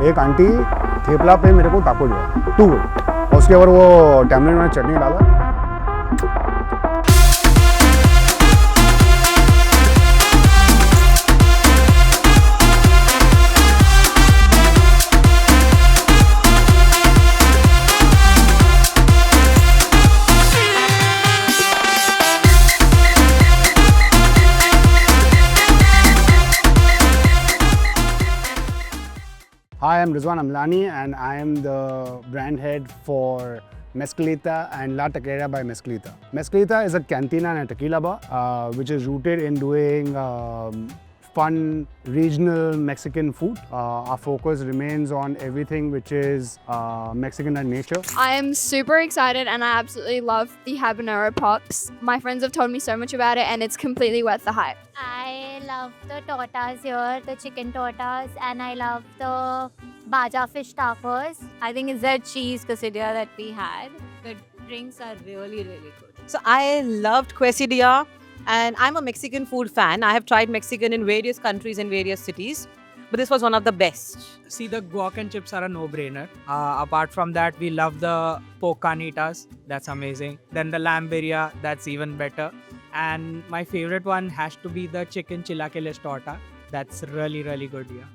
एक आंटी थेपला पे मेरे को टाको दिया, टू गुड, और उसके ऊपर वो टैमरिन में चटनी डाला. Hi, I'm Rizwan Amlani and I am the brand head for Mezcalita and La Tequila by Mezcalita. Mezcalita is a cantina and a tequila bar which is rooted in doing fun regional Mexican food. Our focus remains on everything which is Mexican in nature. I am super excited and I absolutely love the habanero pops. My friends have told me so much about it and it's completely worth the hype. I love the tortas here, the chicken tortas, and I love the baja fish tacos. I think it's that cheese quesadilla that we had. The drinks are really, really good. So I loved quesadilla, and I'm a Mexican food fan. I have tried Mexican in various countries and various cities, but this was one of the best. See, the guac and chips are a no-brainer. Apart from that, we love the pork carnitas. That's amazing. Then the lamb birria, that's even better. And my favorite one has to be the chicken chilaquiles torta. That's really, really good, yeah.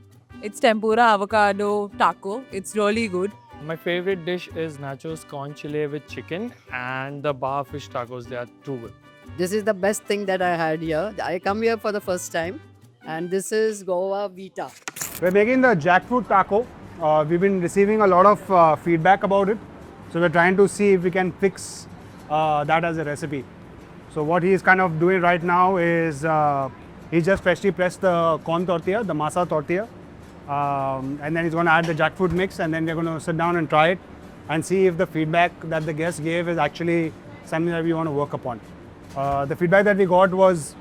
It's tempura avocado taco. It's really good. My favorite dish is nachos con chile with chicken and the bar fish tacos. They are too good. This is the best thing that I had here. I come here for the first time, and this is Goa Vita. We're making the jackfruit taco. We've been receiving a lot of feedback about it. So we're trying to see if we can fix that as a recipe. So what he's kind of doing right now is he just freshly pressed the corn tortilla, the masa tortilla. And then he's going to add the jackfruit mix, and then we're going to sit down and try it and see if the feedback that the guests gave is actually something that we want to work upon. The feedback that we got was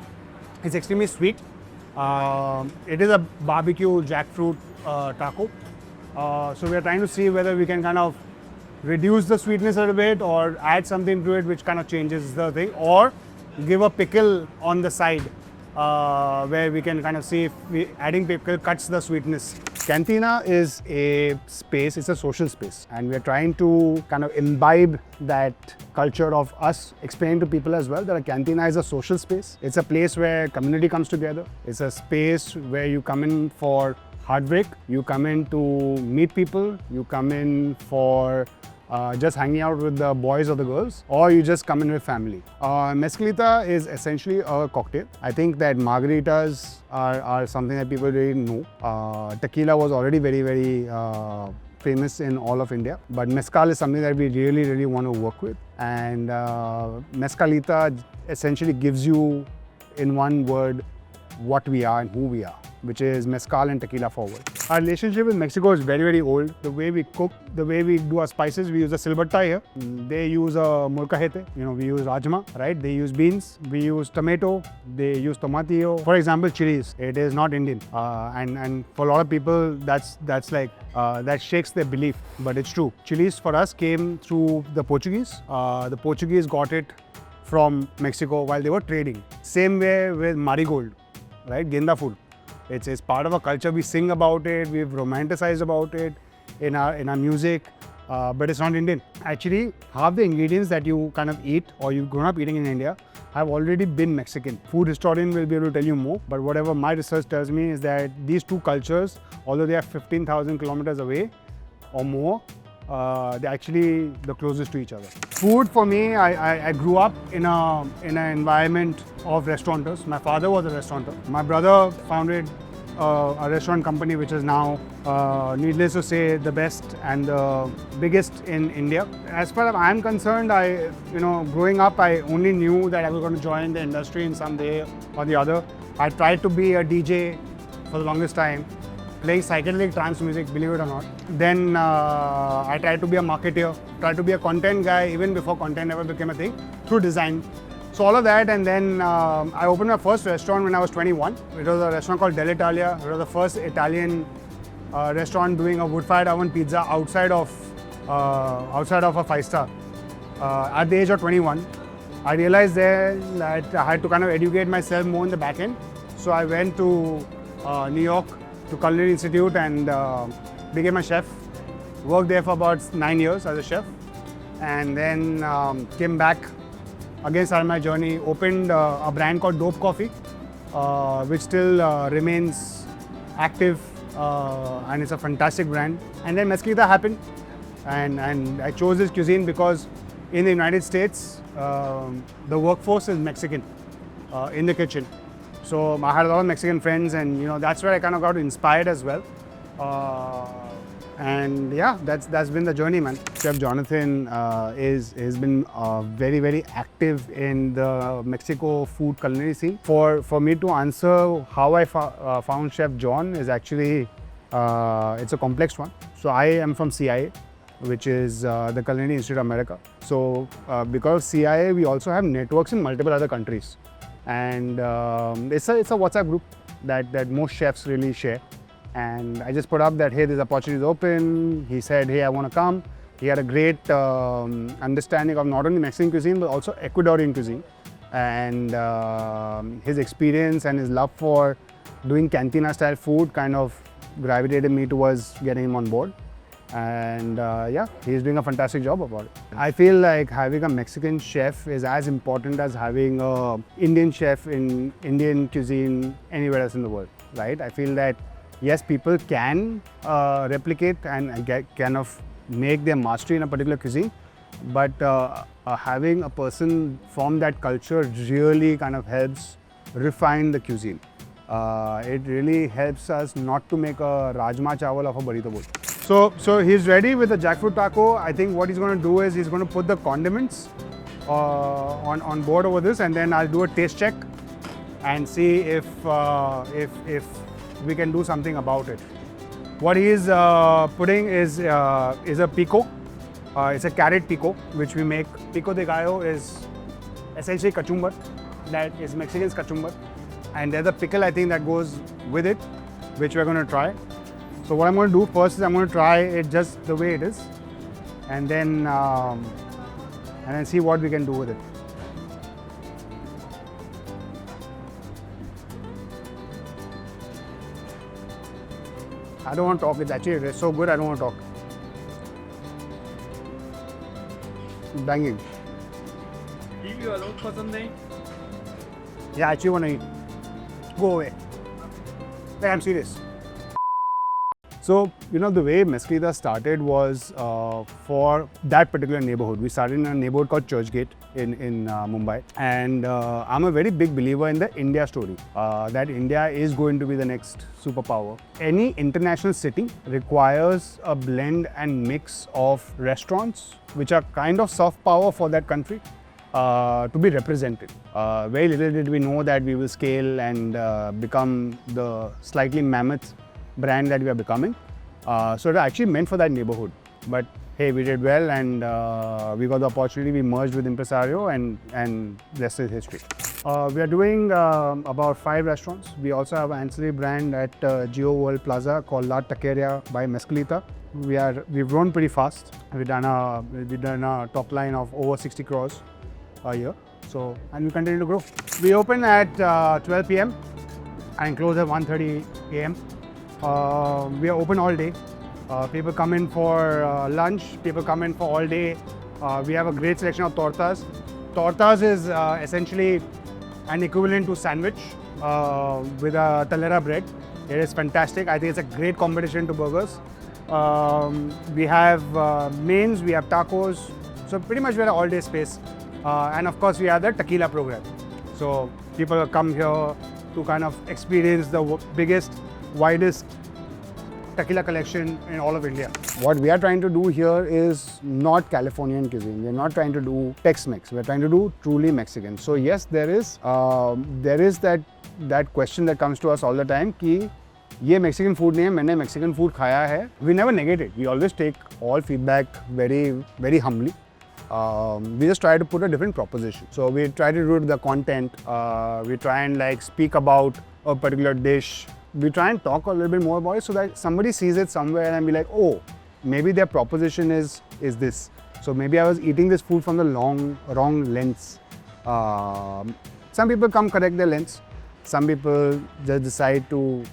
it's extremely sweet. It is a barbecue jackfruit taco. So we're trying to see whether we can kind of reduce the sweetness a little bit or add something to it which kind of changes the thing, or give a pickle on the side where we can kind of see if adding pickle cuts the sweetness. Cantina is a space, it's a social space, and we're trying to kind of imbibe that culture of us, explain to people as well that a cantina is a social space. It's a place where community comes together. It's a space where you come in for heartbreak, you come in to meet people, you come in for just hanging out with the boys or the girls, or you just come in with family. Mezcalita is essentially a cocktail. I think that margaritas are something that people really know. Tequila was already very, very famous in all of India, but mezcal is something that we really, really want to work with. And Mezcalita essentially gives you, in one word, what we are and who we are, which is mezcal and tequila forward. Our relationship with Mexico is very, very old. The way we cook, the way we do our spices, we use a silbata here. They use a molcajete, we use rajma, right? They use beans, we use tomato, they use tomatillo. For example, chilies, it is not Indian. And for a lot of people, that's like, that shakes their belief, but it's true. Chilies for us came through the Portuguese. The Portuguese got it from Mexico while they were trading. Same way with marigold, right? Genda food. It's part of our culture. We sing about it. We've romanticized about it in our music, but it's not Indian. Actually, half the ingredients that you kind of eat or you've grown up eating in India have already been Mexican. Food historian will be able to tell you more, but whatever my research tells me is that these two cultures, although they are 15,000 kilometers away or more, they're actually the closest to each other. Food for me, I grew up in an environment of restaurateurs. My father was a restaurateur. My brother founded a restaurant company which is now, needless to say, the best and the biggest in India. As far as I'm concerned, growing up, I only knew that I was going to join the industry in some way or the other. I tried to be a DJ for the longest time, playing psychedelic trance music, believe it or not. Then I tried to be a marketer, tried to be a content guy even before content ever became a thing, through design. So all of that, and then I opened my first restaurant when I was 21. It was a restaurant called Dell'Italia. It was the first Italian restaurant doing a wood-fired oven pizza outside of a five-star. At the age of 21, I realized there that I had to kind of educate myself more in the back end. So I went to New York to Culinary Institute and became a chef, worked there for about 9 years as a chef, and then came back, again started my journey, opened a brand called Dope Coffee, which still remains active, and it's a fantastic brand. And then Mezcalita happened, and I chose this cuisine because in the United States, the workforce is Mexican in the kitchen. So I had a lot of Mexican friends, and you know that's where I kind of got inspired as well. And yeah, that's been the journey, man. Chef Jonathan has been very active in the Mexico food culinary scene. For me to answer how I found Chef John is actually it's a complex one. So I am from CIA, which is the Culinary Institute of America. So because of CIA, we also have networks in multiple other countries, and it's a WhatsApp group that most chefs really share. And I just put up that, hey, this opportunity is open. He said, hey, I want to come. He had a great understanding of not only Mexican cuisine but also Ecuadorian cuisine, and his experience and his love for doing cantina style food kind of gravitated me towards getting him on board. And yeah, he's doing a fantastic job about it. I feel like having a Mexican chef is as important as having an Indian chef in Indian cuisine anywhere else in the world, right? I feel that yes, people can replicate and kind of make their mastery in a particular cuisine, but having a person from that culture really kind of helps refine the cuisine. It really helps us not to make a rajma chawal of a burrito bowl. So he's ready with the jackfruit taco. I think what he's going to do is he's going to put the condiments on board over this, and then I'll do a taste check and see if we can do something about it. What he is putting is a pico. It's a carrot pico, which we make. Pico de gallo is essentially kachumbar. That is Mexican's kachumbar. And there's a pickle, I think, that goes with it, which we're going to try. So what I'm going to do first is I'm going to try it just the way it is, and then see what we can do with it. I don't want to talk. It's so good. I don't want to talk. Banging. Yeah, I actually want to eat. Go away. Like, I'm serious. So, you know, the way Mezcalita started was for that particular neighborhood. We started in a neighborhood called Churchgate in Mumbai. And I'm a very big believer in the India story, that India is going to be the next superpower. Any international city requires a blend and mix of restaurants, which are kind of soft power for that country, to be represented. Very little did we know that we will scale and become the slightly mammoth brand that we are becoming. So it actually meant for that neighborhood. But hey, we did well, and we got the opportunity. We merged with Impresario, and rest is history. We are doing about 5 restaurants. We also have an ancillary brand at Geo World Plaza called La Taqueria by Mezcalita. We've grown pretty fast. We've done a top line of over 60 crores a year. So, and we continue to grow. We open at 12 p.m. and close at 1:30 a.m. We are open all day. People come in for lunch, people come in for all day. We have a great selection of tortas. Tortas is essentially an equivalent to sandwich with a talera bread. It is fantastic. I think it's a great competition to burgers. We have mains, we have tacos. So pretty much we're an all-day space. And of course we have the tequila program. So people come here to kind of experience the biggest, widest tequila collection in all of India. What we are trying to do here is not Californian cuisine. We're not trying to do Tex-Mex. We're trying to do truly Mexican. So yes, there is that question that comes to us all the time कि ये Mexican food नहीं है, मैंने Mexican food खाया है. We never negate it. We always take all feedback very humbly. We just try to put a different proposition. So we try to do the content. We try and like speak about a particular dish. We try and talk a little bit more about it so that somebody sees it somewhere and be like, oh, maybe their proposition is this. So maybe I was eating this food from the wrong lens. Some people come correct their lens. Some people just decide to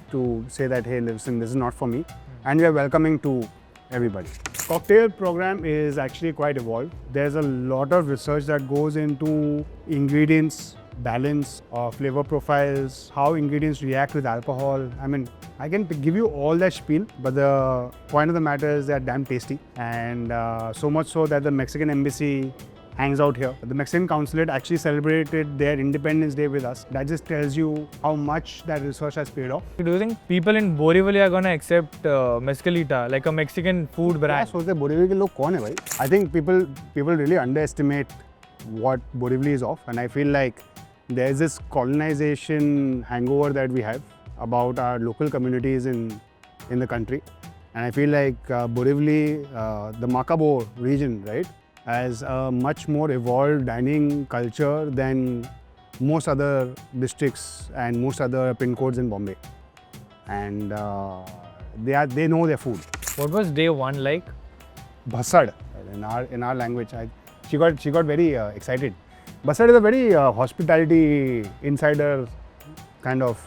say that, hey, listen, this is not for me. and we are welcoming to everybody. Cocktail program is actually quite evolved. There's a lot of research that goes into ingredients, balance, flavor profiles, how ingredients react with alcohol. I mean, I can give you all that spiel, but the point of the matter is they're damn tasty, and so much so that the Mexican Embassy hangs out here. The Mexican Consulate actually celebrated their Independence Day with us. That just tells you how much that research has paid off. Do you think people in Borivali are gonna accept Mezcalita, like a Mexican food brand? So Borivali ke log kaun hai bhai? I think people really underestimate what Borivali is of, and I feel like there's this colonization hangover that we have about our local communities in the country, and I feel like Borivali, the Macabo region, right, has a much more evolved dining culture than most other districts and most other pin codes in Bombay, and they know their food. What was day one like? Bhasad in our language. She got very excited. Bhasad is a very hospitality insider kind of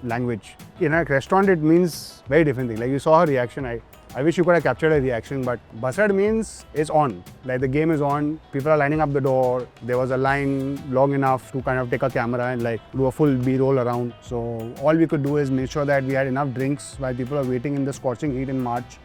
language. In a restaurant, it means very different thing. Like you saw her reaction. I wish you could have captured her reaction, but Bhasad means it's on. Like the game is on. People are lining up the door. There was a line long enough to kind of take a camera and like do a full B-roll around. So all we could do is make sure that we had enough drinks while people are waiting in the scorching heat in March.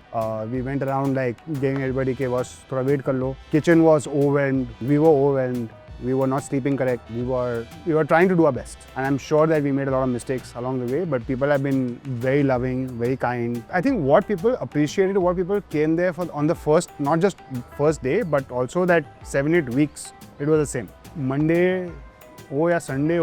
We went around like giving everybody ke was thoda wait kar lo. Kitchen was overwhelmed. We were overwhelmed. We were not sleeping correct. We were trying to do our best. And I'm sure that we made a lot of mistakes along the way, but people have been very loving, very kind. I think what people appreciated, what people came there for on the first, not just first day, but also that 7-8 weeks, it was the same. Monday or Sunday,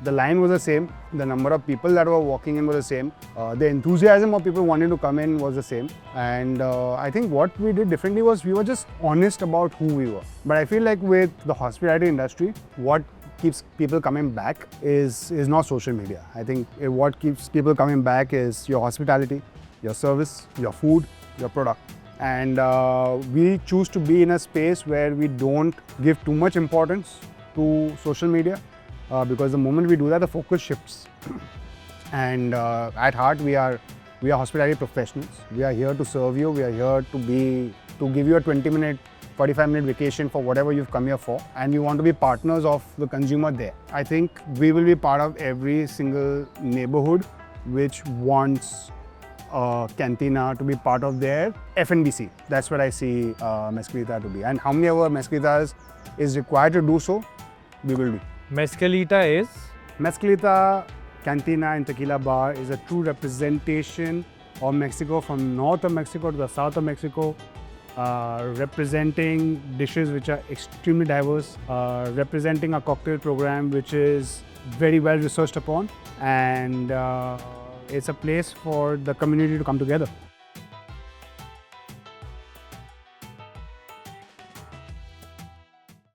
the line was the same. The number of people that were walking in was the same. The enthusiasm of people wanting to come in was the same. And I think what we did differently was we were just honest about who we were. But I feel like with the hospitality industry, what keeps people coming back is not social media. I think what keeps people coming back is your hospitality, your service, your food, your product. And we choose to be in a space where we don't give too much importance to social media. Because the moment we do that, the focus shifts. And at heart, we are hospitality professionals. We are here to serve you. We are here to give you a 20-minute, 45-minute vacation for whatever you've come here for. And we want to be partners of the consumer there. I think we will be part of every single neighborhood which wants a cantina to be part of their FNBC. That's what I see Mezcalita to be. And how many ever Mezcalitas is required to do so, we will do. Mezcalita is? Mezcalita Cantina and Tequila Bar is a true representation of Mexico, from north of Mexico to the south of Mexico, representing dishes which are extremely diverse, representing a cocktail program which is very well researched upon, and it's a place for the community to come together.